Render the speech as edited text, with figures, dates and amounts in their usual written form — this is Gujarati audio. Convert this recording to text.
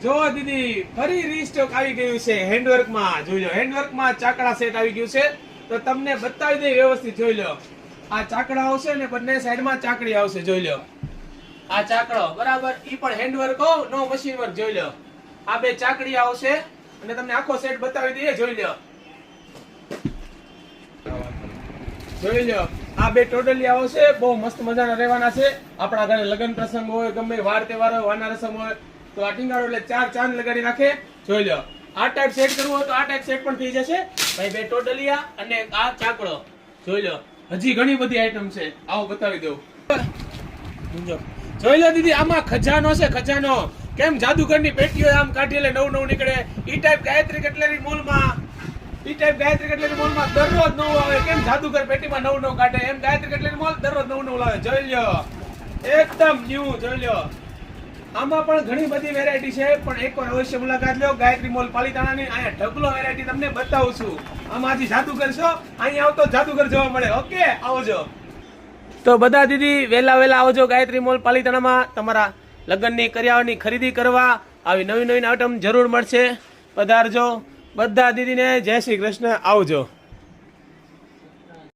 જો દીદી ફરી રીસ્ટોક આવી ગયું છે હેન્ડવર્કમાં. જોઈ લો, હેન્ડવર્કમાં ચાકડા સેટ આવી ગયું છે. તો તમને બતાવી દે વ્યવસ્થિત. જોઈ લો, આ ચાકડા આવશે ને બંને સાઈડમાં ચાકડી આવશે. જોઈ લો, આ ચાકડો બરાબર, ઈ પણ હેન્ડવર્ક હો, નો મશીન વર્ક. જોઈ લો, આ બે ચાકડી આવશે અને તમને આખો સેટ બતાવી દઈએ. જોઈ લો, જોઈ લો, આ બે ટોટલી આવશે. બહુ મસ્ત મજાના રહેવાના છે. આપણા ઘરે લગ્ન પ્રસંગ હોય, ગમે વાર તહેવાર હોય, વાના રસમ હોય, તો આ ટીંગાડો એટલે 4 ચાંદ લગાડી નાખે. જોઈ લો, આ ટાઈપ સેટ કરવું હોય તો આ ટાઈપ સેટ પણ થઈ જશે ભાઈ. બે ટોટલિયા અને આ ચાકડો. જોઈ લો, હજી ઘણી બધી આઈટમ છે. આવો બતાવી દઉં. જોઈ લો દીદી, આમાં ખજાનો છે, ખજાનો. કેમ જાદુગરની પેટીઓ આમ કાઢી એટલે નવું નવું નીકળે. ઈ ટાઈપ ગાયત્રી કટલેરી મોલમાં, ઈ ટાઈપ ગાયત્રી કટલેરી મોલમાં દરરોજ નવું આવે. કેમ જાદુગર પેટીમાં નવું નવું કાઢે, એમ ગાયત્રી કટલેરી મોલ દરરોજ નવું નવું લાવે. જોઈ લો, એકદમ ન્યુ. જોઈ લો, આમાં પણ ઘણી બધી વેરાયટી છે, પણ એકવાર અવશ્ય મુલાકાત લો ગાયત્રી મોલ પાલીતાણાની. અહીંયા ઢગલો વેરાયટી તમને બતાવું છું. આમાં હજી જાદુગર છો, અહીંયા આવતો જાદુગર જોવા મળે. ઓકે, આવજો. તો બધા દીદી વહેલા આવજો ગાયત્રી મોલ પાલીતાણામાં. તમારા લગ્નની કરિયાવરની ખરીદી કરવા આવી નવી નવી આઈટમ જરૂર મળશે. પધારજો. બધા દીદીને જય શ્રી કૃષ્ણ. આવજો.